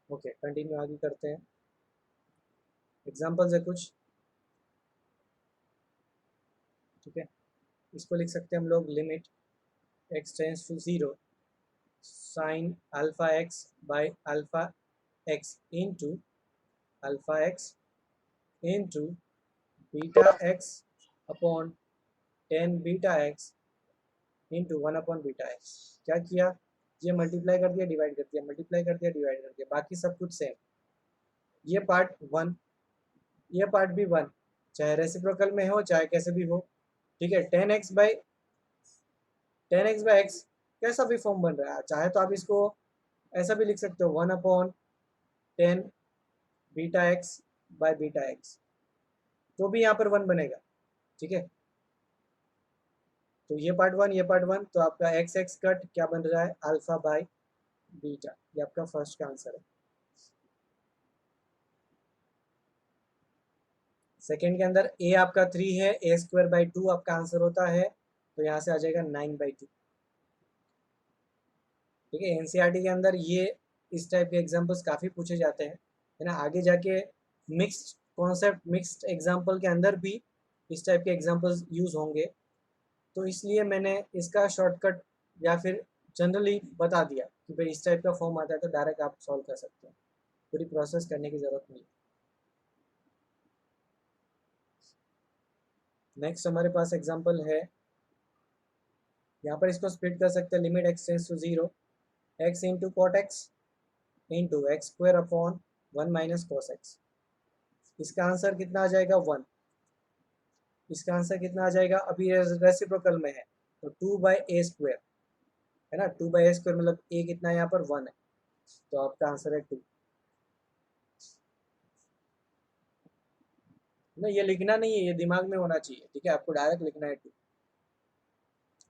Okay, continue आगे करते हैं। एग्जाम्पल्स है कुछ, ठीक है। इसको लिख सकते हैं हम लोग, limit x tends to 0 sine alpha x by alpha x into alpha x into beta x upon ten beta x into one upon beta x. क्या किया, ये मल्टीप्लाई कर दिया, डिवाइड कर दिया, मल्टीप्लाई कर दिया, डिवाइड कर दिया, बाकी सब कुछ सेम। ये पार्ट वन, ये पार्ट भी वन, चाहे रेसिप्रोकल में हो चाहे कैसे भी हो, ठीक है। टेन एक्स बाई एक्स कैसा भी फॉर्म बन रहा है, चाहे तो आप इसको ऐसा भी लिख सकते हो, one upon ten beta x by beta x, तो भी यहाँ पर वन बनेगा, ठीक है। तो ये पार्ट वन, ये पार्ट वन, तो आपका एक्स एक्स कट क्या बन रहा है, अल्फा बाय बीटा। ये आपका फर्स्ट का आंसर है। सेकेंड के अंदर ए आपका 3 है, ए स्क्वायर बाई 2 आपका आंसर होता है, तो यहाँ से आ जाएगा 9/2, ठीक है। एनसीईआरटी के अंदर ये इस टाइप के एग्जांपल्स काफ़ी पूछे जाते हैं, है ना। आगे जाके मिक्स्ड कॉन्सेप्ट, मिक्स्ड एग्जांपल के अंदर भी इस टाइप के एग्जांपल्स यूज़ होंगे, तो इसलिए मैंने इसका शॉर्टकट या फिर जनरली बता दिया कि भाई इस टाइप का फॉर्म आता है तो डायरेक्ट आप सॉल्व कर सकते हैं, पूरी प्रोसेस करने की ज़रूरत नहीं। नेक्स्ट हमारे पास एग्जांपल है, यहाँ पर इसको स्प्लिट कर सकते हैं, लिमिट एक्स tends to 0 x into cot x into x square upon 1 minus cos x. इसका आंसर कितना आ जाएगा, 1। इसका आंसर कितना आ जाएगा, अभी रेसिप्रोकल में है तो 2/a² है ना, 2/a² मतलब a कितना है यहाँ पर, 1 है, तो आपका आंसर है 2 ना। ये लिखना नहीं है, ये दिमाग में होना चाहिए, ठीक है, आपको डायरेक्ट लिखना है 2,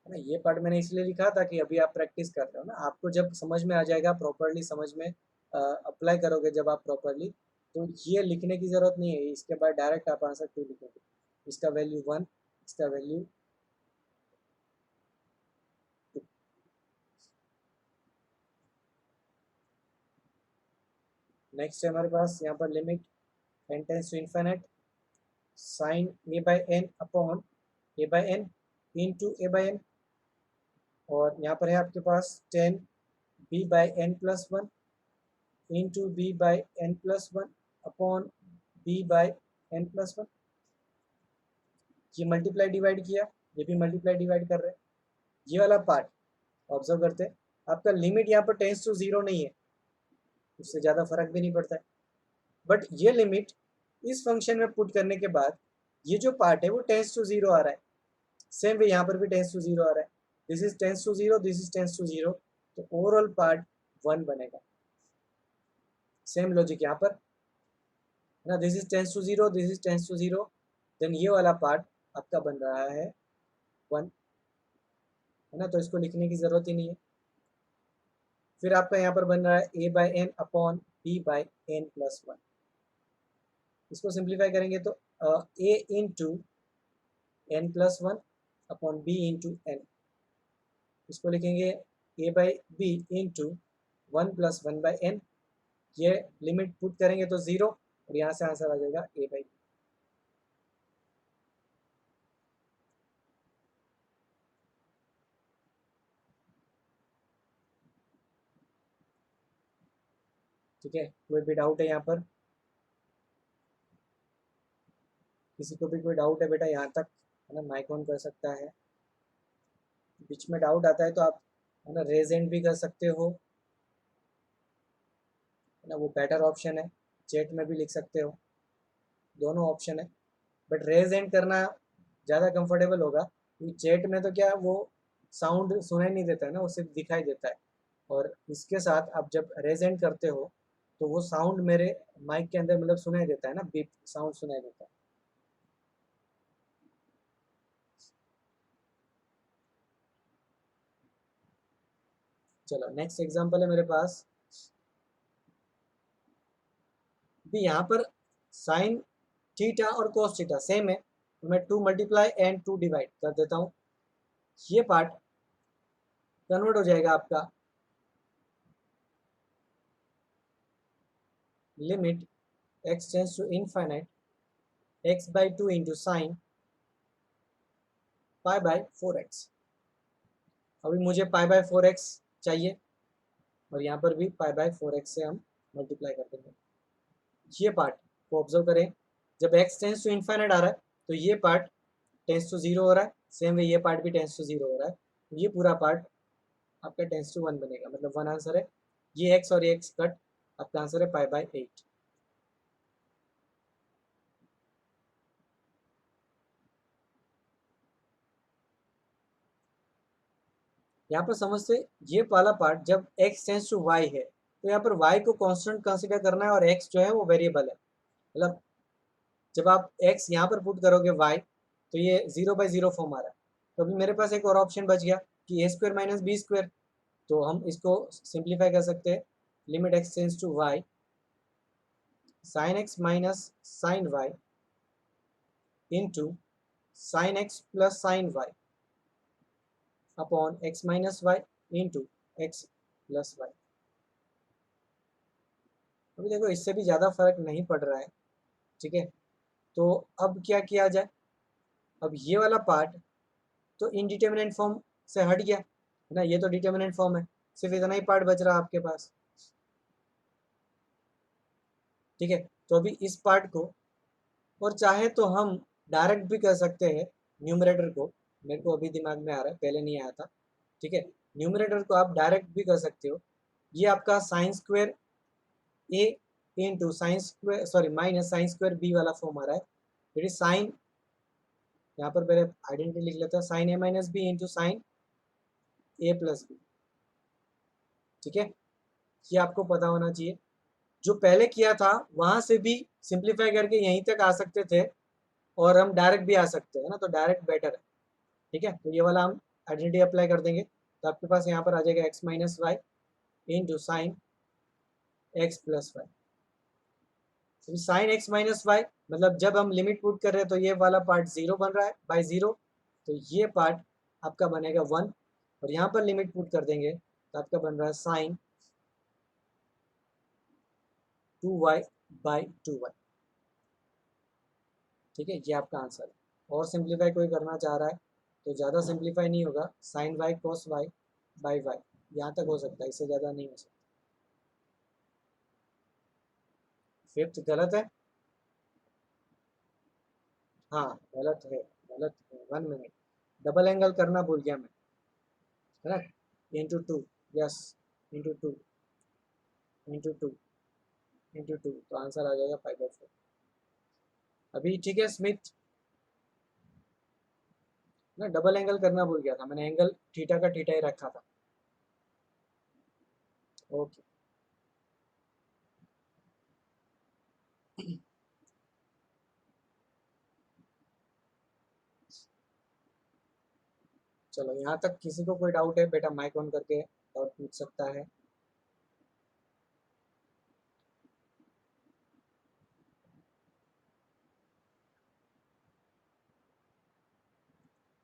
है ना। ये पार्ट मैंने इसलिए लिखा था कि अभी आप प्रैक्टिस कर रहे हो ना, आपको जब समझ में आ जाएगा, प्रॉपरली समझ में अप्लाई करोगे जब आप प्रॉपरली, तो ये लिखने की ज़रूरत नहीं है, इसके बाद डायरेक्ट आप आंसर 2 लिखोगे। इसका वैल्यू 1, इसका वैल्यू 2। नेक्स्ट है हमारे पास यहाँ पर, limit n tends to infinite sine a by n upon a by n into a by n, और यहाँ पर है आपके पास 10 b by n plus 1 into b by n plus 1 upon b by n plus 1। ये multiply divide किया, ये भी मल्टीप्लाई डिवाइड कर रहे हैं। ये वाला पार्ट ऑब्जर्व करते हैं, आपका लिमिट यहाँ पर टेंस टू 0 नहीं है, उससे ज़्यादा फर्क भी नहीं पड़ता है, बट ये लिमिट इस फंक्शन में पुट करने के बाद ये जो पार्ट है वो टेंस टू 0 आ रहा है। सेम वे यहाँ पर भी टेंस टू 0 आ रहा है, this is tends to 0, this is tends to 0, तो ओवरऑल पार्ट 1 बनेगा। सेम लॉजिक यहाँ पर, है ना, this is tends to 0, this is tends to 0, then ये वाला पार्ट आपका बन रहा है 1, है ना, तो इसको लिखने की ज़रूरत ही नहीं है। फिर आपका यहाँ पर बन रहा है a by n upon b by n plus 1। इसको सिंप्लीफाई करेंगे तो a into n plus 1 upon b into n, इसको लिखेंगे a by b into 1 plus 1 by n. ये लिमिट पुट करेंगे तो 0, और यहाँ से आंसर आ जाएगा a बाई। ठीक है, कोई भी डाउट है यहाँ पर, किसी को भी कोई डाउट है बेटा यहाँ तक, है ना, माइक ऑन कर सकता है। बीच में डाउट आता है तो आप, है ना, रेज हैंड भी कर सकते हो, है ना, वो बेटर ऑप्शन है। चैट में भी लिख सकते हो, दोनों ऑप्शन है, बट रेज हैंड करना ज़्यादा कंफर्टेबल होगा, क्योंकि चैट में तो क्या वो साउंड सुनाई नहीं देता है ना, वो सिर्फ दिखाई देता है, और इसके साथ आप जब रेज हैंड करते हो तो वो साउंड मेरे माइक के अंदर मतलब सुनाई देता है ना, बीप साउंड सुनाई देता है। चलो नेक्स्ट एग्जांपल है मेरे पास, भी यहाँ पर साइन थीटा और कोस थीटा सेम है, तो मैं 2 मल्टीप्लाई एंड 2 डिवाइड कर देता हूँ। ये पार्ट कन्वर्ट हो जाएगा आपका limit x tends to infinite x/2 into sine π/4x। अभी मुझे π/4x चाहिए और यहाँ पर भी π/4x से हम मल्टीप्लाई कर देंगे। ये पार्ट को ऑब्जर्व करें, जब x टेंस टू इनफाइनाइट आ रहा है तो ये पार्ट टेंस टू 0 हो रहा है, सेम वे ये पार्ट भी टेंस टू 0 हो रहा है, ये पूरा पार्ट आपका टेंस टू 1 बनेगा, मतलब 1 आंसर है। ये x और ये x कट, आपका आंसर है π/8। यहाँ पर समझते, ये वाला पार्ट जब x टेंस टू y है तो यहाँ पर y को कांस्टेंट कंसीडर करना है और x जो है वो वेरिएबल है। मतलब जब आप x यहाँ पर पुट करोगे y तो ये 0/0 फॉर्म आ रहा है। तो अभी मेरे पास एक और ऑप्शन बच गया कि a² - b²। तो हम इसको सिंप्लीफाई कर सकते हैं। Limit x tends to y sin x minus sin y into sin x plus sin y upon x minus y into x plus y। अभी देखो इससे भी ज़्यादा फर्क नहीं पड़ रहा है, ठीक है। तो अब क्या किया जाए, अब ये वाला पार्ट तो इनडिटर्मिनेट फॉर्म से हट गया है ना, ये तो डिटर्मिनेंट फॉर्म है, सिर्फ इतना ही पार्ट बच रहा है आपके पास, ठीक है। तो अभी इस पार्ट को, और चाहे तो हम डायरेक्ट भी कर सकते हैं न्यूमरेटर को, मेरे को अभी दिमाग में आ रहा है, पहले नहीं आया था, ठीक है। न्यूमरेटर को आप डायरेक्ट भी कर सकते हो। ये आपका sine square A into sine square, sorry minus sine square B वाला फॉर्म आ रहा है। इट इज साइन, यहाँ पर पहले आइडेंटिटी लिख लेता है, sign a minus B into sine A plus B, ठीक है। ये आपको पता होना चाहिए। जो पहले किया था वहां से भी सिंप्लीफाई करके यहीं तक आ सकते थे और हम डायरेक्ट भी आ सकते हैं ना, तो डायरेक्ट बेटर है, ठीक है। तो ये वाला हम आइडेंटिटी अप्लाई कर देंगे, तो आपके पास यहाँ पर आ जाएगा x minus y into sine x plus y. Sine x minus y मतलब जब हम लिमिट पुट कर रहे हैं तो ये वाला पार्ट 0 बन रहा है बाई 0, तो ये पार्ट आपका बनेगा 1, और यहाँ पर लिमिट पुट कर देंगे तो आपका बन रहा है साइन 2y/2y, ठीक है। ये आपका आंसर है। और सिंप्लीफाई कोई करना चाह रहा है तो ज़्यादा सिंप्लीफाई नहीं होगा, sine y cos y by y, यहाँ तक हो सकता है, इससे ज़्यादा नहीं हो सकता। फिफ्थ गलत है, हाँ गलत है, गलत है। 1 मिनट, डबल एंगल करना भूल गया मैं, है ना, into two, yes, into two, into two, into two, तो आंसर आ जाएगा 5/4। अभी ठीक है स्मिथ ना, डबल एंगल करना भूल गया था मैंने, एंगल थीटा का थीटा ही रखा था। ओके, चलो यहाँ तक किसी को कोई डाउट है बेटा माइक ऑन करके डाउट पूछ सकता है।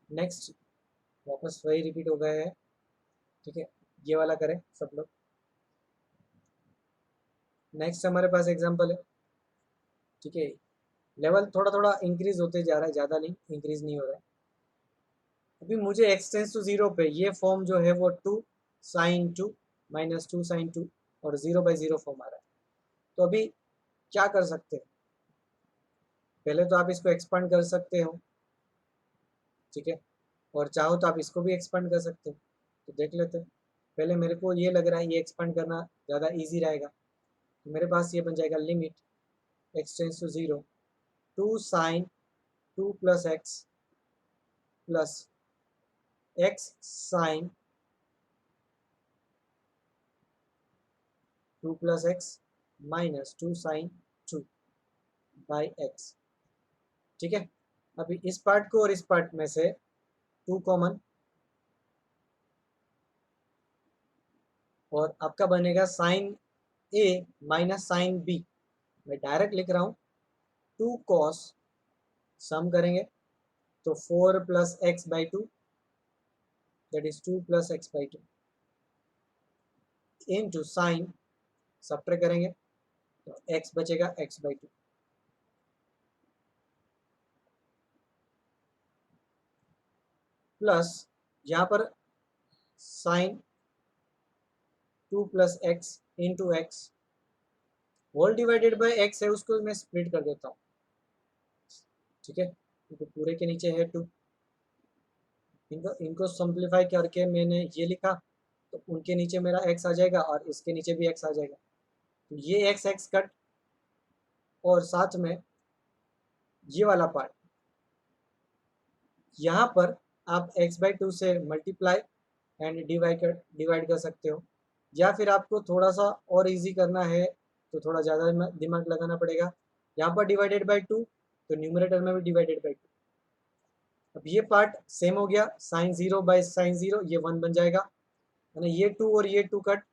नेक्स्ट वापस वही रिपीट हो गया है, ठीक है। ये वाला करें सब लोग। नेक्स्ट हमारे पास एग्जांपल है, ठीक है। लेवल थोड़ा थोड़ा इंक्रीज होते जा रहा है, ज़्यादा नहीं, इंक्रीज नहीं हो रहा है। अभी मुझे x टेंस टू 0 पे ये फॉर्म जो है वो 2 sin 2 माइनस 2 sin 2 और 0/0 फॉर्म आ रहा है। तो अभी क्या कर सकते हैं, पहले तो आप इसको एक्सपांड कर सकते हो, ठीक है, और चाहो तो आप इसको भी एक्सपांड कर सकते हो। तो देख लेते हैं, पहले मेरे को ये लग रहा है ये एक्सपांड करना ज़्यादा इजी रहेगा। तो मेरे पास ये बन जाएगा limit x tends to 0 2 sin 2 plus x plus x sin 2 plus एक्स माइनस 2 sin 2 बाई एक्स, ठीक है। अभी इस पार्ट को और इस पार्ट में से 2 कॉमन, और आपका बनेगा sine a minus sine b. मैं डायरेक्ट लिख रहा हूँ 2 कॉस, सम करेंगे तो 4 plus x by 2, that is 2 plus x by 2 into sine, subtract करेंगे तो x बचेगा x/2 प्लस यहाँ पर sine 2 plus x into x whole divided by x है, उसको मैं स्प्लिट कर देता हूँ। ठीक है, तो पूरे के नीचे है 2, इनको सिंप्लीफाई करके मैंने ये लिखा, तो उनके नीचे मेरा x आ जाएगा और इसके नीचे भी x आ जाएगा। तो ये x कट और साथ में ये वाला पार्ट, यहाँ पर आप x/2 से मल्टीप्लाई एंड डिवाइड कर सकते हो, या फिर आपको थोड़ा सा और इजी करना है तो थोड़ा ज़्यादा दिमाग लगाना पड़ेगा। यहाँ पर डिवाइडेड बाय 2, तो न्यूमरेटर में भी डिवाइडेड बाय 2। अब ये पार्ट सेम हो गया, साइन 0 बाय साइन 0 ये 1 बन जाएगा, यानी ये 2 और ये 2 कट।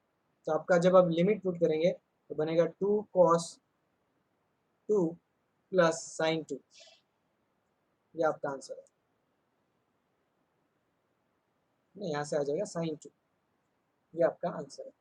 तो आपका जब आप लिमिट पुट करेंगे तो बनेगा 2 cos 2 प्लस साइन 2, ये आपका आंसर है। नहीं, यहाँ से आ जाएगा साइन 2, ये आपका आंसर है।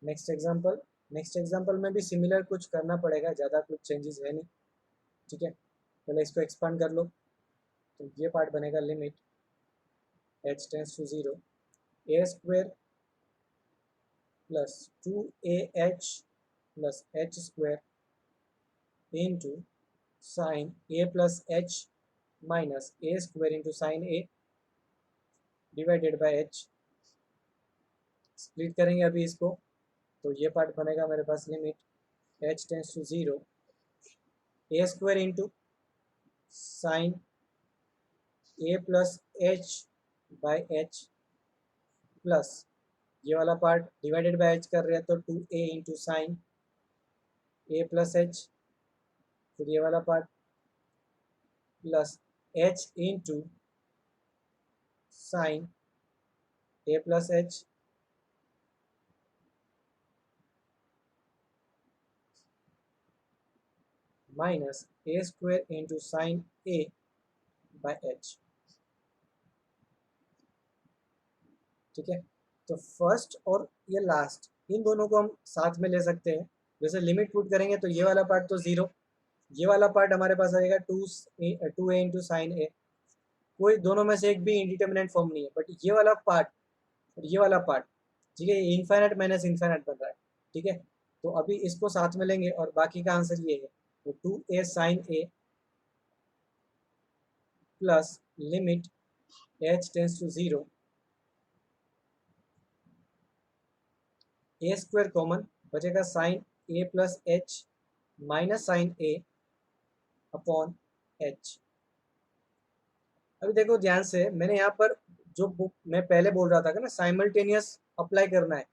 नेक्स्ट एग्जांपल में भी सिमिलर कुछ करना पड़ेगा, ज़्यादा कुछ चेंजेस है नहीं। ठीक है, पहले इसको एक्सपांड कर लो, तो ये पार्ट बनेगा limit h tends to 0 a square plus 2ah plus h square into sine a plus h minus a square into sine a divided by h। Split करेंगे अभी इसको, तो ये पार्ट बनेगा मेरे पास limit h tends to 0 a square into sine a plus h by h plus ये वाला पार्ट डिवाइडेड बाय h कर रहे हैं तो 2a into sine a plus h, फिर ये वाला part plus h into sine a plus h minus a square into sine a by h। ठीक है, तो फर्स्ट और ये लास्ट इन दोनों को हम साथ में ले सकते हैं। जैसे लिमिट पुट करेंगे तो ये वाला पार्ट तो 0, ये वाला पार्ट हमारे पास आएगा 2a इंटू साइन a। कोई दोनों में से एक भी इंडिटरमिनेट फॉर्म नहीं है, बट ये वाला पार्ट और ये वाला पार्ट, ठीक है, ये इन्फाइनाइट माइनस इन्फाइनाइट बन रहा है। ठीक है, तो अभी इसको साथ में लेंगे और बाकी का आंसर ये है, तो 2a sine a plus limit h tends to 0 a square common बचेगा sine a plus h minus sine a upon h। अभी देखो ध्यान से, मैंने यहाँ पर जो बुक मैं पहले बोल रहा था कि ना साइमल्टेनियस अप्लाई करना है,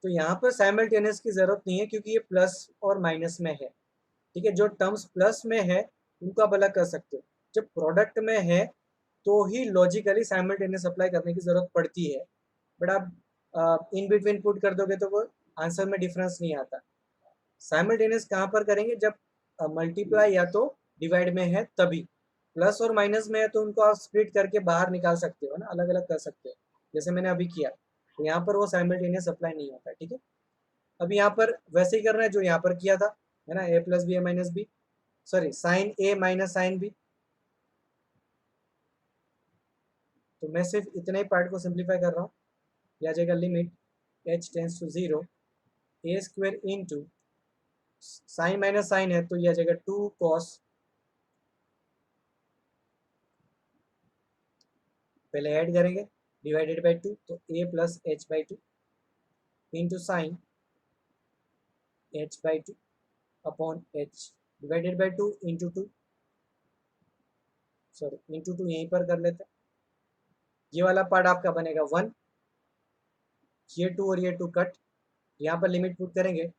तो यहाँ पर साइमल्टेनियस की जरूरत नहीं है क्योंकि ये प्लस और माइनस में है। ठीक है, जो टर्म्स प्लस में है उनको आप अलग कर सकते हो, जब प्रोडक्ट में है तो ही लॉजिकली साइमल्टेनियस अप्लाई करने की जरूरत पड़ती है। बट आप इन बिटवीन पुट कर दोगे तो वो आंसर में डिफरेंस नहीं आता। साइमल्टेनियस कहाँ पर करेंगे, जब मल्टीप्लाई या तो डिवाइड में है तभी। प्लस और माइनस में है तो उनको आप स्प्लिट करके बाहर निकाल सकते हो ना, अलग अलग कर सकते हो, जैसे मैंने अभी किया। तो यहाँ पर वो साइमल्टेनियस अप्लाई नहीं होता। ठीक है, अब यहाँ पर वैसे ही करना है जो यहाँ पर किया था, है ना, a plus b a minus b, sorry sine a minus sine b. तो मैं सिर्फ इतने ही पार्ट को सिंप्लीफाई कर रहा हूँ। यह आ जाएगा limit h tends to 0 a square into sine minus sine है तो यह आ जाएगा 2 cos, पहले ऐड करेंगे डिवाइडेड बाई 2, तो a plus h/2 into sine h/2 upon h divided by 2 into 2, sorry into 2 यहीं पर कर लेते हैं। ये वाला पार्ट आपका बनेगा 1, ये 2 और ये 2 कट, यहाँ पर लिमिट पुट करेंगे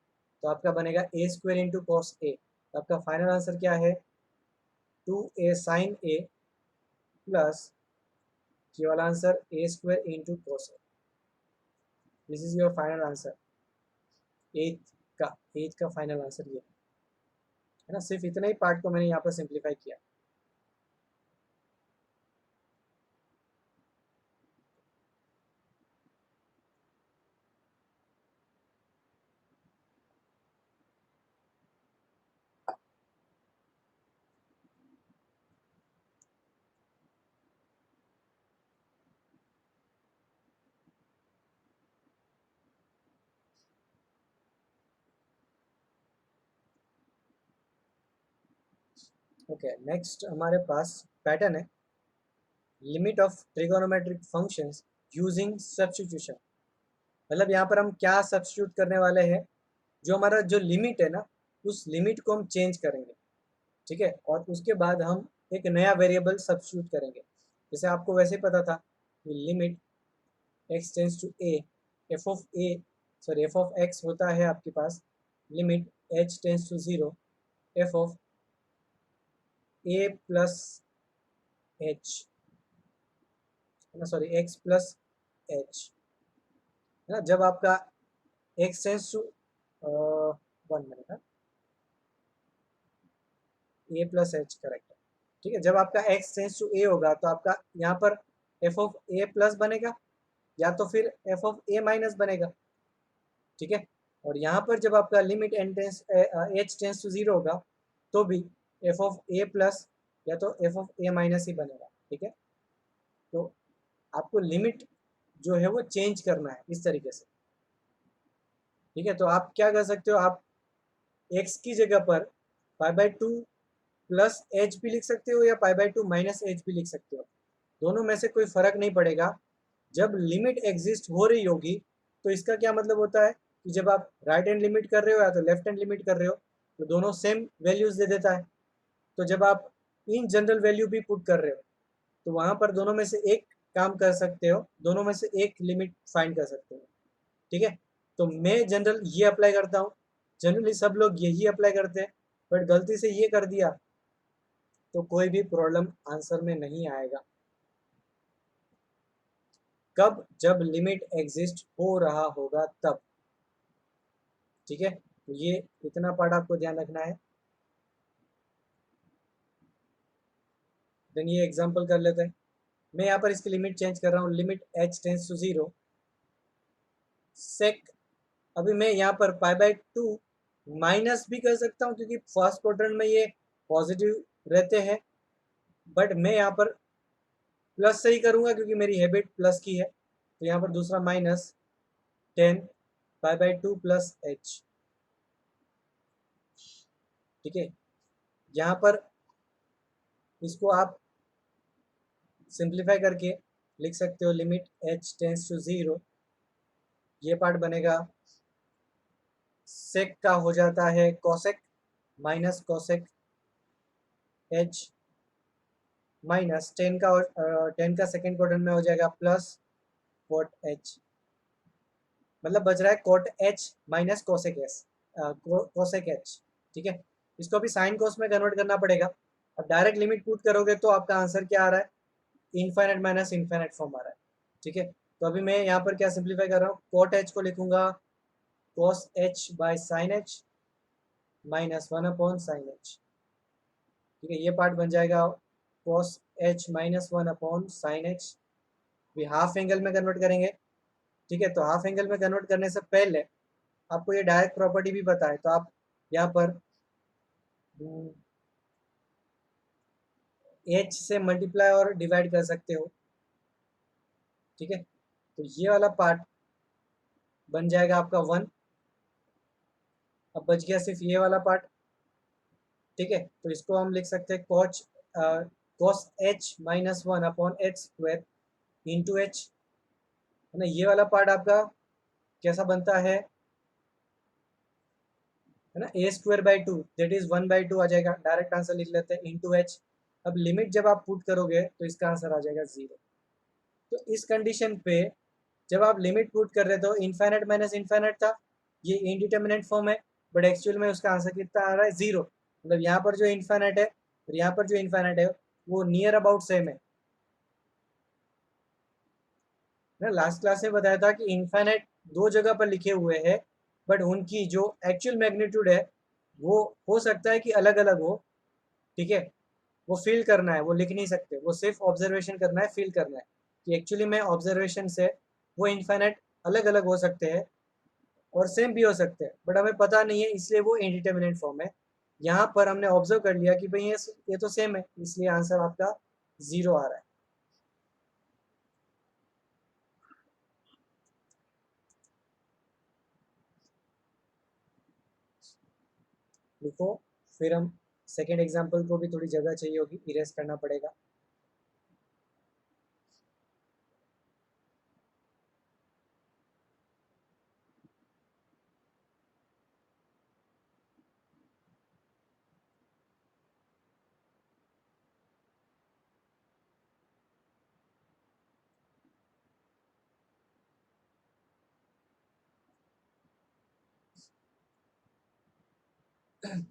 तो आपका बनेगा ए स्क्वायर इंटू कॉस ए। तो आपका फाइनल आंसर क्या है, 2a साइन ए प्लस ये वाला answer A square into cos A. This is your final answer, एथ का फाइनल आंसर ये है ना। सिर्फ इतना ही पार्ट को मैंने यहाँ पर सिंप्लीफाई किया। ओके, नेक्स्ट हमारे पास पैटर्न है limit of trigonometric functions using substitution. मतलब यहाँ पर हम क्या सब्स्टिट्यूट करने वाले हैं, जो हमारा जो लिमिट है ना, उस लिमिट को हम चेंज करेंगे, ठीक है। और उसके बाद हम एक नया वेरिएबल सब्स्टिट्यूट करेंगे। जैसे आपको वैसे ही पता था कि limit x tends to A, F of X होता है आपके पास limit h tends to 0 F of A plus H, sorry X plus H, है ना। जब आपका X tends to 1 minute, A plus H correct है, ठीक है। जब आपका एक्स टेंस टू ए होगा तो आपका यहाँ पर एफ ऑफ ए प्लस बनेगा या तो फिर एफ ऑफ ए माइनस बनेगा, ठीक है। और यहाँ पर जब आपका limit n tends h tends to 0 होगा तो भी एफ ऑफ ए प्लस या तो एफ ऑफ ए माइनस ही बनेगा, ठीक है। तो आपको लिमिट जो है वो चेंज करना है इस तरीके से, ठीक है। तो आप क्या कर सकते हो, आप x की जगह पर π/2 प्लस एच भी लिख सकते हो या π/2 माइनस एच भी लिख सकते हो। दोनों में से कोई फर्क नहीं पड़ेगा। जब लिमिट एग्जिस्ट हो रही होगी तो इसका क्या मतलब होता है कि जब आप राइट हैंड लिमिट कर रहे हो या तो लेफ्ट हैंड लिमिट कर रहे हो तो दोनों सेम वैल्यूज दे देता है। तो जब आप इन जनरल वैल्यू भी पुट कर रहे हो तो वहां पर दोनों में से एक काम कर सकते हो, दोनों में से एक लिमिट फाइंड कर सकते हो, ठीक है। तो मैं जनरल ये अप्लाई करता हूँ, जनरली सब लोग यही अप्लाई करते हैं, बट गलती से ये कर दिया तो कोई भी प्रॉब्लम आंसर में नहीं आएगा। कब, जब लिमिट एग्जिस्ट हो रहा होगा तब, ठीक है। तो ये इतना पार्ट आपको ध्यान रखना है। देन ये एग्जांपल कर लेते हैं। मैं यहाँ पर इसकी लिमिट चेंज कर रहा हूँ, लिमिट h टेंस टू 0 सेक। अभी मैं यहाँ पर π/2 माइनस भी कर सकता हूँ क्योंकि फर्स्ट क्वाड्रेंट में ये पॉजिटिव रहते हैं, बट मैं यहाँ पर प्लस से ही करूँगा क्योंकि मेरी हैबिट प्लस की है। तो यहाँ पर दूसरा माइनस 10 π/2 प्लस h, ठीक है। यहाँ पर इसको आप सिंप्लीफाई करके लिख सकते हो लिमिट h टेंस टू 0, ये पार्ट बनेगा सेक का हो जाता है cosec minus cosec h minus 10 का सेकेंड क्वाड्रेंट में हो जाएगा प्लस कोट h, मतलब बच रहा है cot h minus cosec s cosec h, ठीक है। इसको अभी साइन कोस में कन्वर्ट करना पड़ेगा। अब डायरेक्ट लिमिट पुट करोगे तो आपका आंसर क्या आ रहा है, इनफाइनाइट माइनस इनफाइनाइट फॉर्म आ रहा है, ठीक है। तो अभी मैं यहाँ पर क्या सिंप्लीफाई कर रहा हूँ, कोट h को लिखूंगा cos h by sine h minus 1/sin h, ठीक है। ये पार्ट बन जाएगा cos h minus 1/sin h। भी हाफ एंगल में कन्वर्ट करेंगे, ठीक है। तो हाफ एंगल में कन्वर्ट करने से पहले आपको ये डायरेक्ट प्रॉपर्टी भी पता है, तो आप यहाँ पर h से मल्टीप्लाई और डिवाइड कर सकते हो, ठीक है। तो ये वाला पार्ट बन जाएगा आपका 1। अब बच गया सिर्फ ये वाला पार्ट, ठीक है। तो इसको हम लिख सकते हैं cos h minus 1/h² into h, है ना। ये वाला पार्ट आपका कैसा बनता है ना, a²/2 दैट इज 1/2 आ जाएगा। डायरेक्ट आंसर लिख लेते हैं इंटू h। अब लिमिट जब आप पुट करोगे तो इसका आंसर आ जाएगा 0। तो इस कंडीशन पे जब आप लिमिट पुट कर रहे हो तो इनफाइनाइट माइनस इनफाइनाइट था, ये इनडिटर्मिनेट फॉर्म है, बट एक्चुअल में उसका आंसर कितना आ रहा है, 0। मतलब यहाँ पर जो इन्फाइनाइट है और यहाँ पर जो इन्फाइनाइट है वो नियर अबाउट सेम है ना। लास्ट क्लास में बताया था कि इन्फाइनाइट दो जगह पर लिखे हुए हैं, बट उनकी जो एक्चुअल मैग्नीट्यूड है वो हो सकता है कि अलग अलग हो। ठीक है, वो फील करना है, वो लिख नहीं सकते, वो सिर्फ ऑब्जर्वेशन करना है, फील करना है कि एक्चुअली में ऑब्जर्वेशन से वो इन्फाइनाइट अलग अलग हो सकते हैं और सेम भी हो सकते हैं, बट हमें पता नहीं है, इसलिए वो इंडिटर्मिनेट फॉर्म है। यहाँ पर हमने ऑब्जर्व कर लिया कि भाई ये तो सेम है, इसलिए आंसर आपका 0 आ रहा है। लिखो, फिर हम सेकेंड एग्जाम्पल को भी थोड़ी जगह चाहिए होगी, इरेज करना पड़ेगा।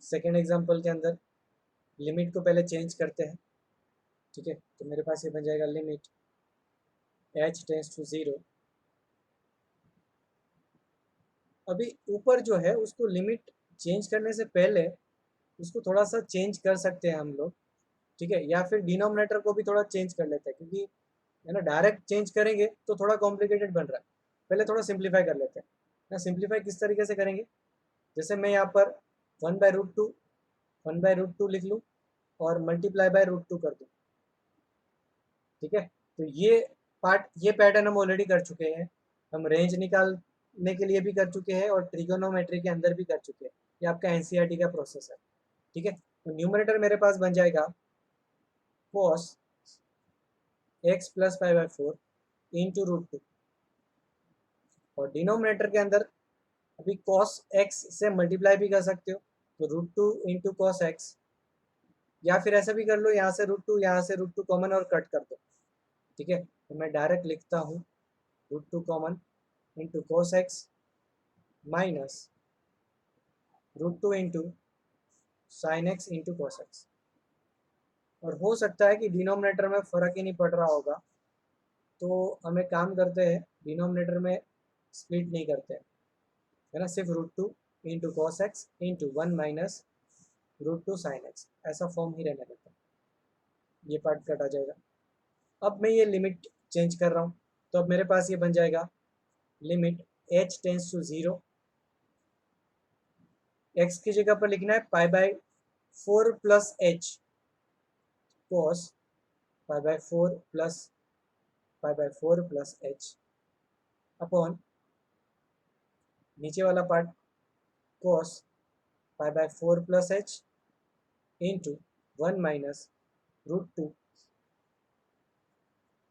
सेकेंड एग्जाम्पल के अंदर लिमिट को पहले चेंज करते हैं। ठीक है, तो मेरे पास ये बन जाएगा लिमिट h टेंस टू 0। अभी ऊपर जो है उसको लिमिट चेंज करने से पहले उसको थोड़ा सा चेंज कर सकते हैं हम लोग। ठीक है, या फिर डिनोमिनेटर को भी थोड़ा चेंज कर लेते हैं, क्योंकि है ना डायरेक्ट चेंज करेंगे तो थोड़ा कॉम्प्लिकेटेड बन रहा है। पहले थोड़ा सिंप्लीफाई कर लेते हैं ना। सिंप्लीफाई किस तरीके से करेंगे, जैसे मैं यहाँ पर 1/√2 1/√2 लिख लूँ और मल्टीप्लाई बाय √2 कर दूँ। ठीक है, तो ये पैटर्न हम ऑलरेडी कर चुके हैं। हम रेंज निकालने के लिए भी कर चुके हैं और ट्रिगोनोमेट्री के अंदर भी कर चुके हैं। ये आपका एनसीईआरटी का प्रोसेस है। ठीक है, तो न्यूमरेटर मेरे पास बन जाएगा cos x प्लस 5/4 इंटू √2, और डिनोमिनेटर के अंदर अभी cos x से मल्टीप्लाई भी कर सकते हो, तो √2 इंटू कॉस एक्स, या फिर ऐसा भी कर लो, यहाँ से √2 यहाँ से √2 कॉमन और कट कर दो। ठीक है, तो मैं डायरेक्ट लिखता हूँ √2 common into cos x minus √2 into sine x into cos x. और हो सकता है कि डिनोमिनेटर में फ़र्क ही नहीं पड़ रहा होगा, तो हम एक काम करते हैं, डिनोमिनेटर में स्प्लिट नहीं करते हैं, है ना, सिर्फ √2 into cos x into 1 minus √2 sine x, ऐसा फॉर्म ही रहने देता है। ये पार्ट कट आ जाएगा। अब मैं ये लिमिट चेंज कर रहा हूँ, तो अब मेरे पास ये बन जाएगा limit h tends to 0। x की जगह पर लिखना है π/4 plus h cos π/4 plus π/4 plus h upon नीचे वाला part cos π/4 plus h into 1 minus √2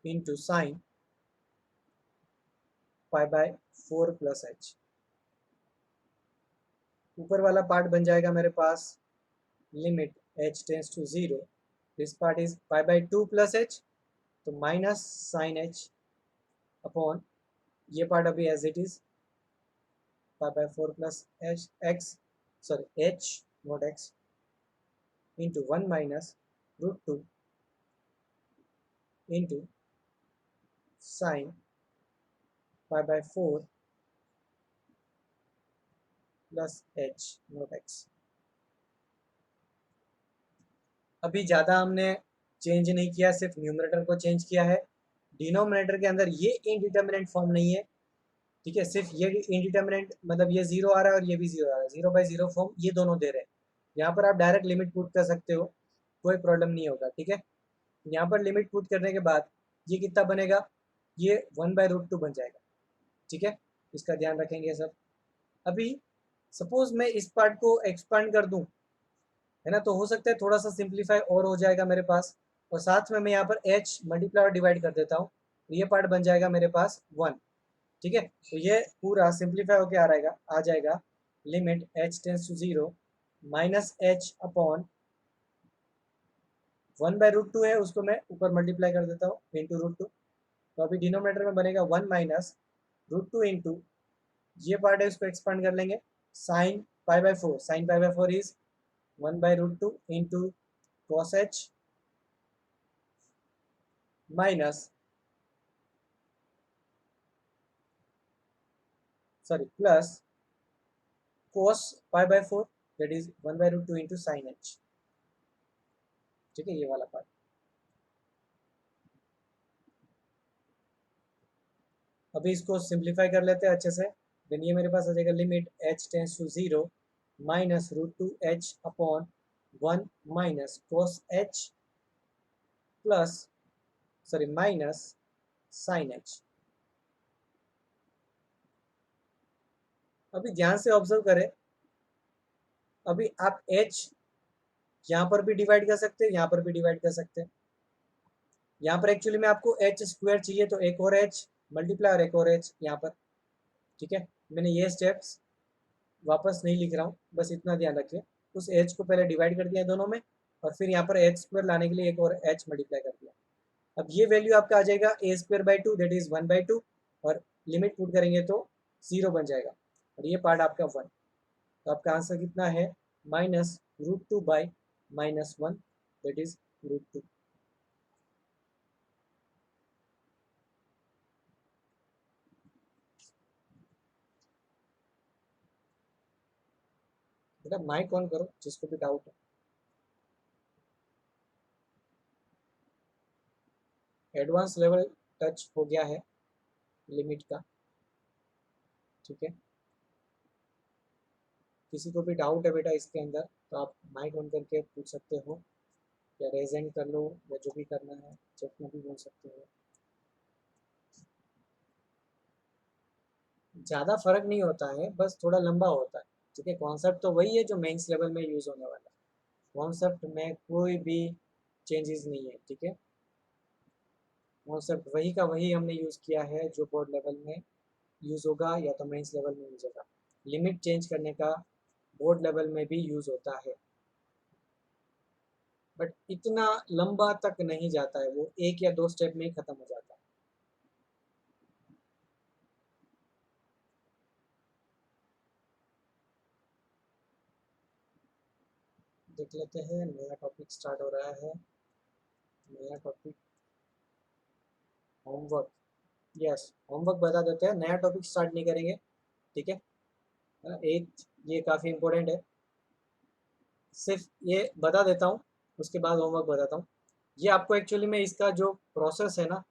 into sine π/4 plus h। ऊपर वाला पार्ट बन जाएगा मेरे पास limit h tends to 0, this part is π/2 plus h, तो माइनस साइन h अपॉन ये पार्ट अभी as it is π/4 plus h x, sorry h not x, into 1 minus √2 into sine π/4 plus h not x। अभी ज़्यादा हमने change नहीं किया, सिर्फ numerator को चेंज किया है। डिनोमिनेटर के अंदर ये इनडिटर्मिनेंट फॉर्म नहीं है। ठीक है, सिर्फ ये इनडिटर्मिनेंट, मतलब ये 0 आ रहा है और ये भी 0 आ रहा है, 0/0 फॉर्म ये दोनों दे रहे हैं। यहाँ पर आप डायरेक्ट लिमिट पुट कर सकते हो, कोई प्रॉब्लम नहीं होगा। ठीक है, यहाँ पर लिमिट पुट करने के बाद ये कितना बनेगा, ये 1/√2 बन जाएगा। ठीक है, इसका ध्यान रखेंगे सब। अभी सपोज मैं इस पार्ट को एक्सपांड कर दूं, है ना, तो हो सकता है थोड़ा सा सिंप्लीफाई और हो जाएगा मेरे पास, और साथ में मैं यहाँ पर h मल्टीप्लाई और डिवाइड कर देता हूँ, तो ये पार्ट बन जाएगा मेरे पास 1। ठीक है, तो ये पूरा सिंप्लीफाई होकर आ जाएगा limit h tends to 0 minus h upon 1/√2 है, उसको मैं ऊपर मल्टीप्लाई कर देता हूँ इंटू √2, तो अभी डिनोमिनेटर में बनेगा 1 माइनस √2 इंटू ये पार्ट है, उसको एक्सपांड कर लेंगे sine pi by 4, sine pi by 4 is 1/√2 into cos h minus plus cos pi by 4 that is 1/√2 into sine h। ठीक है, ये वाला पार्ट। अभी इसको सिंप्लीफाई कर लेते हैं अच्छे से। देन ये मेरे पास आ जाएगा limit h tends to 0 minus √2h upon 1 minus cos h plus minus sine h। अभी ध्यान से ऑब्जर्व करें, अभी आप h यहाँ पर भी डिवाइड कर सकते हैं, यहाँ पर भी डिवाइड कर सकते हैं। यहाँ पर एक्चुअली में आपको h स्क्वायर चाहिए, तो एक और h मल्टीप्लाई और एक और h यहाँ पर। ठीक है, मैंने ये स्टेप्स वापस नहीं लिख रहा हूँ, बस इतना ध्यान रखिए। उस h को पहले डिवाइड कर दिया दोनों में, और फिर यहाँ पर h स्क्वायर लाने के लिए एक और h मल्टीप्लाई कर दिया। अब ये वैल्यू आपका आ जाएगा a²/2 दैट इज 1/2, और लिमिट पुट करेंगे तो 0 बन जाएगा, और ये पार्ट आपका 1। तो आपका आंसर कितना है, -√2/-1 दैट इज √2। बेटा माइक ऑन करो जिसको भी डाउट है। एडवांस लेवल टच हो गया है लिमिट का। ठीक है, किसी को भी डाउट है बेटा इसके अंदर, तो आप माइक ऑन करके पूछ सकते हो, या रेज हैंड कर लो, या जो भी करना है चैट में भी बोल सकते हो। ज़्यादा फर्क नहीं होता है, बस थोड़ा लंबा होता है। ठीक है, कॉन्सेप्ट तो वही है जो मेंस लेवल में यूज़ होने वाला है। कॉन्सेप्ट में कोई भी चेंजेस नहीं है। ठीक है, कॉन्सेप्ट वही का वही हमने यूज़ किया है जो बोर्ड लेवल में यूज़ होगा या तो मेंस लेवल में यूज़ होगा। लिमिट चेंज करने का बोर्ड लेवल में भी यूज़ होता है, बट इतना लंबा तक नहीं जाता है, वो 1 या 2 स्टेप में ही ख़त्म हो जाता है। देख लेते हैं, नया टॉपिक स्टार्ट हो रहा है। नया टॉपिक होमवर्क। यस, होमवर्क बता देते हैं, नया टॉपिक स्टार्ट नहीं करेंगे। ठीक है, एक ये काफ़ी इम्पोर्टेंट है, सिर्फ ये बता देता हूँ, उसके बाद होमवर्क बताता हूँ। ये आपको एक्चुअली में इसका जो प्रोसेस है ना,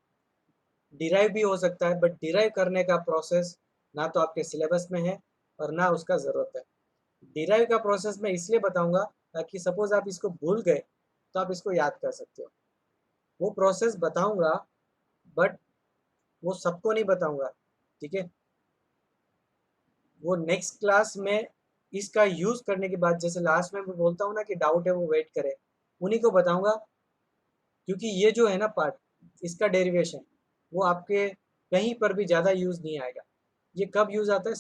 डिराइव भी हो सकता है, बट डिराइव करने का प्रोसेस ना तो आपके सिलेबस में है और ना उसका ज़रूरत है। डिराइव का प्रोसेस मैं इसलिए बताऊंगा ताकि सपोज आप इसको भूल गए तो आप इसको याद कर सकते हो। वो प्रोसेस बताऊंगा, बट वो सबको नहीं बताऊंगा। ठीक है, वो नेक्स्ट क्लास में इसका यूज़ करने के बाद, जैसे लास्ट में मैं बोलता हूँ ना कि डाउट है वो वेट करे, उन्हीं को बताऊंगा। क्योंकि ये जो है ना पार्ट, इसका डेरिवेशन, वो आपके कहीं पर भी ज़्यादा यूज़ नहीं आएगा। ये कब यूज़ आता है,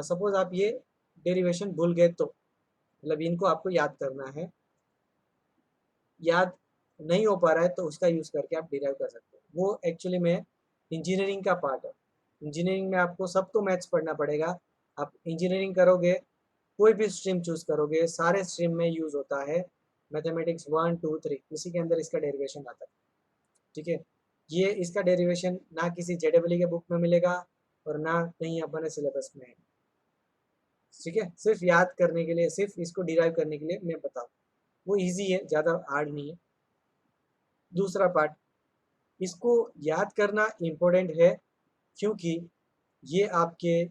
सपोज आप ये डेरिवेशन भूल गए तो, मतलब इनको आपको याद करना है, याद नहीं हो पा रहा है तो उसका यूज़ करके आप डिराइव कर सकते हो। वो एक्चुअली में इंजीनियरिंग का पार्ट है। इंजीनियरिंग में आपको सबको मैथ्स पढ़ना पड़ेगा। आप इंजीनियरिंग करोगे, कोई भी स्ट्रीम चूज करोगे, सारे स्ट्रीम में यूज़ होता है मैथमेटिक्स 1 2 3, इसी के अंदर इसका डेरिवेशन आता है। ठीक है, ये इसका डेरिवेशन ना किसी जेडब्ल्यू के बुक में मिलेगा और ना कहीं अपने सिलेबस में है। ठीक है, सिर्फ याद करने के लिए, सिर्फ इसको डिराइव करने के लिए मैं बताऊँ, वो इजी है, ज़्यादा हार्ड नहीं है। दूसरा पार्ट, इसको याद करना इम्पोर्टेंट है, क्योंकि ये आपके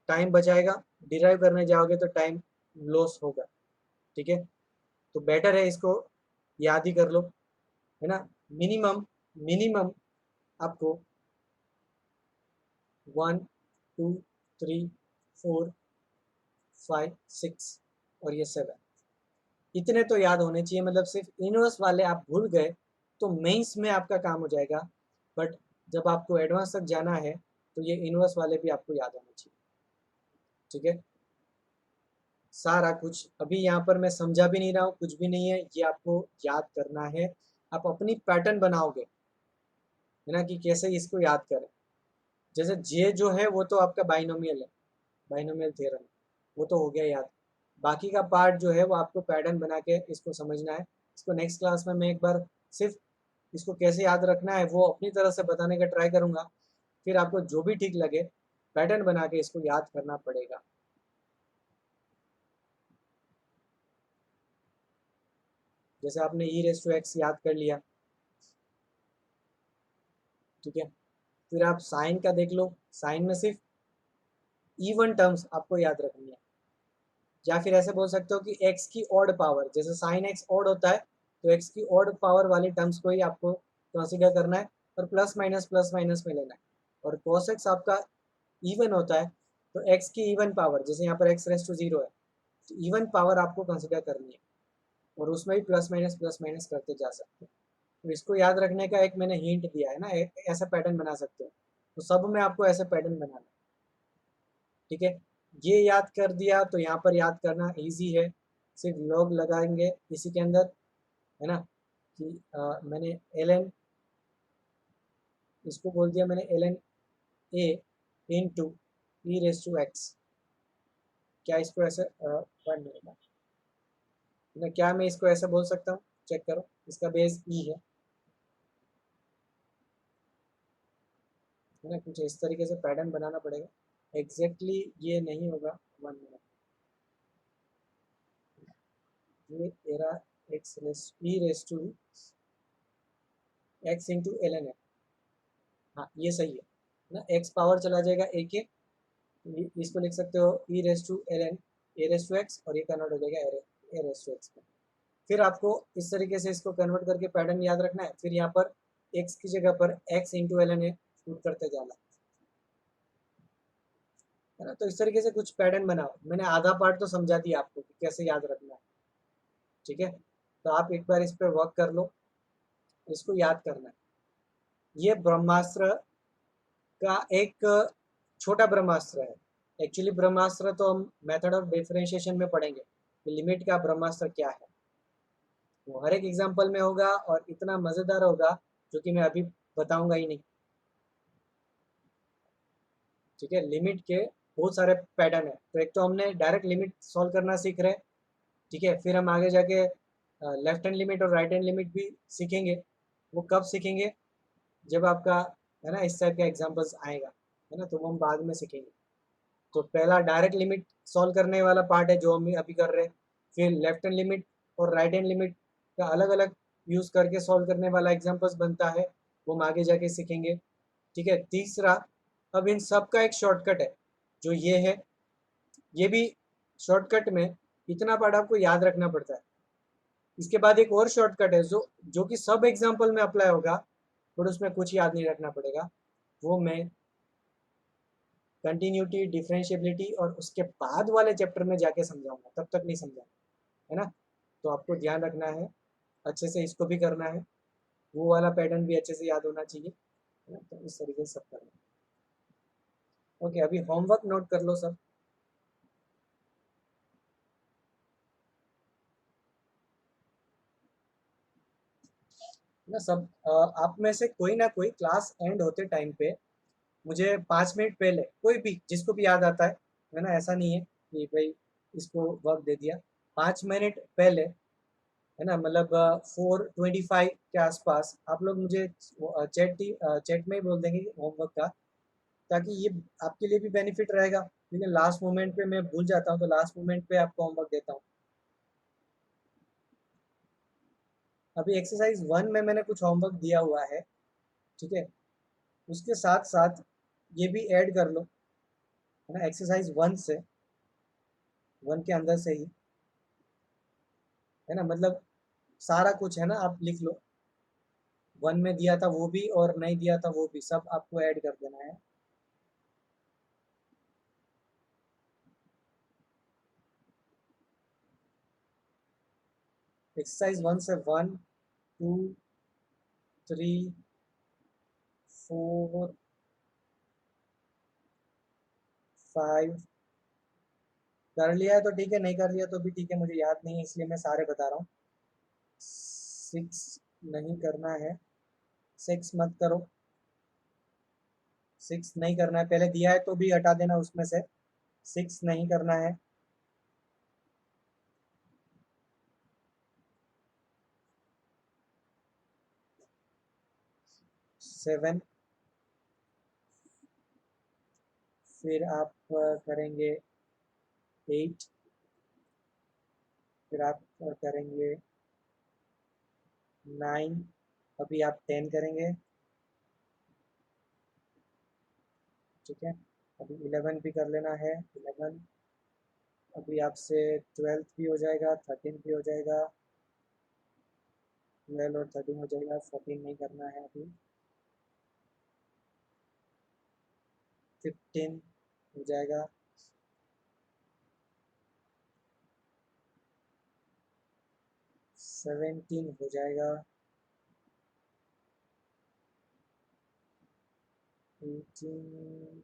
टाइम बचाएगा। डिराइव करने जाओगे तो टाइम लॉस होगा। ठीक है, तो बेटर है इसको याद ही कर लो, है ना। मिनिमम मिनिमम आपको 1 2 3 4 5 6 और ये 7, इतने तो याद होने चाहिए। मतलब सिर्फ इनवर्स वाले आप भूल गए तो मेंस में आपका काम हो जाएगा, बट जब आपको एडवांस तक जाना है तो ये इनवर्स वाले भी आपको याद होने चाहिए। ठीक है, सारा कुछ अभी यहाँ पर मैं समझा भी नहीं रहा हूँ, कुछ भी नहीं है, ये आपको याद करना है। आप अपनी पैटर्न बनाओगे, है ना, कि कैसे इसको याद करें। जैसे जे जो है वो तो आपका बाइनोमियल है, बाइनोमियल थ्योरम। वो तो हो गया याद। बाकी का पार्ट जो है वो आपको पैटर्न बना के इसको समझना है। इसको नेक्स्ट क्लास में मैं एक बार सिर्फ इसको कैसे याद रखना है वो अपनी तरह से बताने का ट्राई करूँगा, फिर आपको जो भी ठीक लगे पैटर्न बना के इसको याद करना पड़ेगा। जैसे आपने ई रेस टू एक्स याद कर लिया, ठीक है, फिर आप साइन का देख लो, साइन में सिर्फ इवन टर्म्स आपको याद रखनी है, या फिर ऐसे बोल सकते हो कि एक्स की ऑड पावर, जैसे साइन एक्स ऑड होता है तो एक्स की ऑड पावर वाले टर्म्स को ही आपको कंसिडर करना है और प्लस माइनस में लेना है। और cos एक्स आपका इवन होता है तो एक्स की इवन पावर, जैसे यहाँ पर एक्स रेस टू जीरो है, तो इवन पावर आपको कंसिडर करनी है और उसमें भी प्लस माइनस करते जा सकते हैं। तो इसको याद रखने का एक मैंने हिंट दिया है ना, एक ऐसा पैटर्न बना सकते हो, तो सब में आपको ऐसे पैटर्न बनाना है, ठीक है। ये याद कर दिया तो यहाँ पर याद करना इजी है, सिर्फ लॉग लगाएंगे इसी के अंदर, है ना, कि मैंने एल एन, इसको बोल दिया मैंने l N a into e raise to x. क्या इसको ऐसे वन मिनट ना, क्या मैं इसको ऐसे बोल सकता हूँ, चेक करो, इसका बेस ई है ना, कुछ इस तरीके से पैटर्न बनाना पड़ेगा। एग्जैक्टली ये नहीं होगा, वन मिनट, ये a raise x raise e raise to x into l n है, हाँ ये सही है ना, एक्स पावर चला जाएगा ए के, इसको लिख सकते हो e raise to L N a raise to x, और ये कन्वर्ट हो जाएगा ए रेस टू एक्स में। फिर आपको इस तरीके से इसको कन्वर्ट करके पैटर्न याद रखना है, फिर यहाँ पर एक्स की जगह पर x into l N a put करते जाना है ना। तो इस तरीके से कुछ पैटर्न बनाओ, मैंने आधा पार्ट तो समझा दिया आपको कि कैसे याद रखना है, ठीक है। तो आप एक बार इस पर वर्क कर लो, इसको याद करना है। ये ब्रह्मास्त्र का एक छोटा ब्रह्मास्त्र है। एक्चुअली ब्रह्मास्त्र तो हम मेथड ऑफ डिफरेंशिएशन में पढ़ेंगे कि लिमिट का ब्रह्मास्त्र क्या है, वो हर एक एग्जाम्पल में होगा और इतना मज़ेदार होगा जो कि मैं अभी बताऊंगा ही नहीं, ठीक है। लिमिट के बहुत सारे पैटर्न है, तो एक तो हमने डायरेक्ट लिमिट सॉल्व करना सीख रहे हैं, ठीक है, फिर हम आगे जाके लेफ्ट हैंड लिमिट और राइट हैंड लिमिट भी सीखेंगे। वो कब सीखेंगे, जब आपका, है ना, इस टाइप का एग्जाम्पल्स आएगा, है ना, तो वो हम बाद में सीखेंगे। तो पहला डायरेक्ट लिमिट सॉल्व करने वाला पार्ट है जो हम अभी कर रहे हैं, फिर लेफ्ट हैंड लिमिट और राइट हैंड लिमिट का अलग अलग यूज़ करके सॉल्व करने वाला एग्जाम्पल्स बनता है, वो हम आगे जाके सीखेंगे, ठीक है। तीसरा, अब इन सब का एक शॉर्टकट है जो ये है, ये भी शॉर्टकट में इतना पार्ट आपको याद रखना पड़ता है। इसके बाद एक और शॉर्टकट है जो जो कि सब एग्जाम्पल में अप्लाई होगा, बट उसमें कुछ याद नहीं रखना पड़ेगा, वो मैं कंटिन्यूटी, डिफरेंशिएबिलिटी और उसके बाद वाले चैप्टर में जाके समझाऊंगा, तब तक नहीं समझाऊंगा, है ना। तो आपको ध्यान रखना है, अच्छे से इसको भी करना है, वो वाला पैटर्न भी अच्छे से याद होना चाहिए, है ना। तो इस तरीके से सब करना है। ओके, अभी होमवर्क नोट कर लो सब। ना सब आप में से कोई ना कोई क्लास एंड होते टाइम पे मुझे 5 मिनट पहले, कोई भी जिसको भी याद आता है ना, ऐसा नहीं है कि भाई इसको वर्क दे दिया, 5 मिनट पहले, है ना, मतलब 4:25 के आसपास आप लोग मुझे चैट में ही बोल देंगे होमवर्क का, ताकि ये आपके लिए भी बेनिफिट रहेगा, क्योंकि लास्ट मोमेंट पे मैं भूल जाता हूँ, तो लास्ट मोमेंट पे आपको होमवर्क देता हूँ। अभी एक्सरसाइज 1 में मैंने कुछ होमवर्क दिया हुआ है, ठीक है, उसके साथ साथ ये भी ऐड कर लो, है ना, एक्सरसाइज 1 से, 1 के अंदर से ही, है ना, मतलब सारा कुछ है ना, आप लिख लो, 1 में दिया था वो भी और नहीं दिया था वो भी, सब आपको ऐड कर देना है। एक्सरसाइज 1 से 1, 2, 3, 4, 5 कर लिया है तो ठीक है, नहीं कर लिया तो भी ठीक है, मुझे याद नहीं है इसलिए मैं सारे बता रहा हूँ। 6 नहीं करना है, 6 मत करो, 6 नहीं करना है, पहले दिया है तो भी हटा देना उसमें से, 6 नहीं करना है, 7, फिर आप करेंगे 8, फिर आप करेंगे 9, अभी आप 10 करेंगे, ठीक है। अभी 11 भी कर लेना है, 11, अभी आपसे 12 भी हो जाएगा, 13 भी हो जाएगा, 12 और 13 हो जाएगा, 14 नहीं करना है अभी, 15 हो जाएगा, 17 हो जाएगा, 18,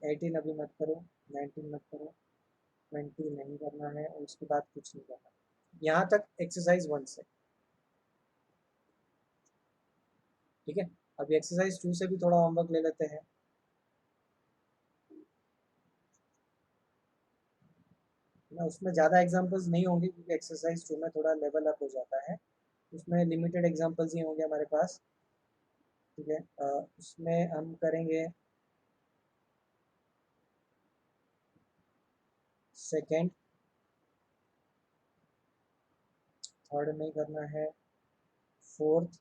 18 अभी मत करो, 19 मत करो, 20 नहीं करना है, और उसके बाद कुछ नहीं करना। यहाँ तक एक्सरसाइज 1 से, ठीक है। अभी एक्सरसाइज 2 से भी थोड़ा होमवर्क ले लेते हैं। ना उसमें ज़्यादा एग्जांपल्स नहीं होंगे क्योंकि एक्सरसाइज 2 में थोड़ा लेवल अप हो जाता है, उसमें लिमिटेड एग्जांपल्स ही होंगे हमारे पास, ठीक है। उसमें हम करेंगे सेकेंड, थर्ड नहीं करना है, फोर्थ,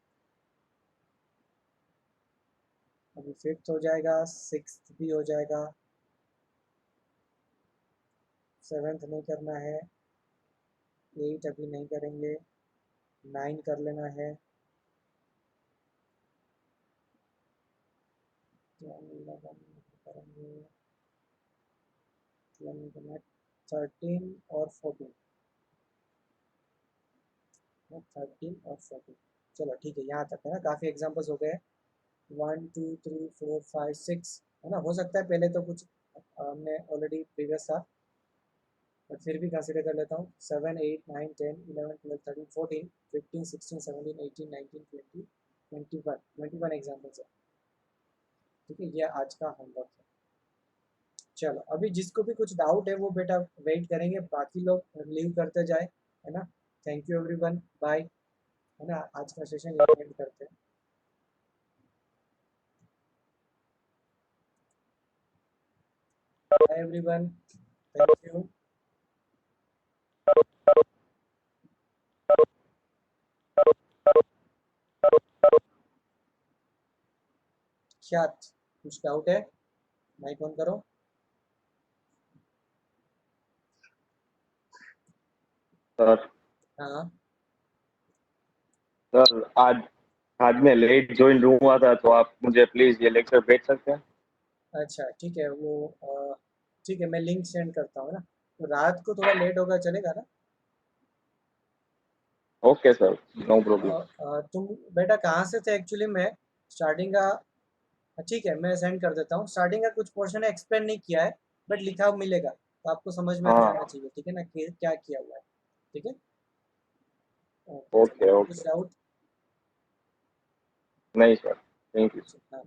अभी फिफ्थ हो जाएगा, सिक्स्थ भी हो जाएगा, सेवेंथ नहीं करना है, 8 अभी नहीं करेंगे, 9 कर लेना है, 10, 11 करेंगे, 12 करना है, 13 और 14, 13 और 14, चलो ठीक है, यहाँ तक है ना, काफ़ी एग्जांपल्स हो गए। 1 2 3 4 5 6 है ना, हो सकता है पहले तो कुछ हमने ऑलरेडी प्रीवियस था, बट फिर भी कंसिडर कर लेता हूँ। 7 8 9 10 11 12 13 14 15 16 17 18 19 20 21 एग्जाम्पल्स है, ठीक है। ये आज का होमवर्क है। चलो अभी जिसको भी कुछ डाउट है वो बेटा वेट करेंगे, बाकी लोग लीव करते जाए, है ना। थैंक यू एवरीवन, बाय, है ना, आज का सेशन यहीं एंड करते हैं। Bye everyone, thank you. क्या कुछ डाउट है? माइक ऑन करो। सर हाँ सर आज मैं लेट ज्वाइन हुआ था, तो आप मुझे प्लीज ये लेक्चर भेज सकते हैं? अच्छा ठीक है, वो ठीक है, मैं लिंक सेंड करता हूँ ना, तो रात को थोड़ा लेट होगा, चलेगा ना? Okay sir, no problem. तुम बेटा कहाँ से थे एक्चुअली? मैं स्टार्टिंग का, ठीक है मैं सेंड कर देता हूँ, स्टार्टिंग का कुछ पोर्शन एक्सप्लेन नहीं किया है, बट लिखा हुआ मिलेगा तो आपको समझ में आ जाना हाँ, चाहिए, ठीक है ना, क्या किया हुआ है, ठीक है। ओके चलो, ओके और कुछ ओके। डाउट? नहीं सर, थैंक यू। हाँ